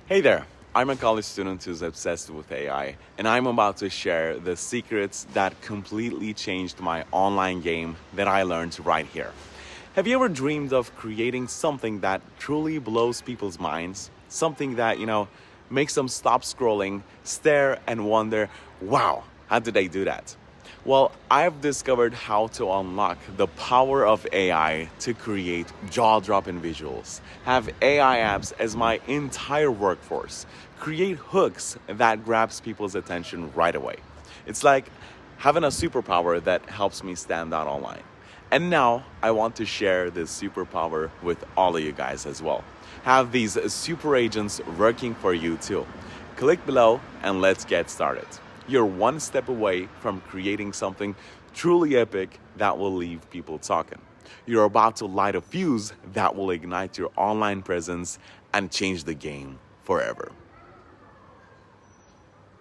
Hey there, I'm a college student who's obsessed with AI, and I'm about to share the secrets that completely changed my online game that I learned right here. Have you ever dreamed of creating something that truly blows people's minds? Something that, makes them stop scrolling, stare, and wonder, wow, how did they do that? Well, I've discovered how to unlock the power of AI to create jaw-dropping visuals, have AI apps as my entire workforce, create hooks that grabs people's attention right away. It's like having a superpower that helps me stand out online. And now I want to share this superpower with all of you guys as well. Have these super agents working for you too. Click below and let's get started. You're one step away from creating something truly epic that will leave people talking. You're about to light a fuse that will ignite your online presence and change the game forever.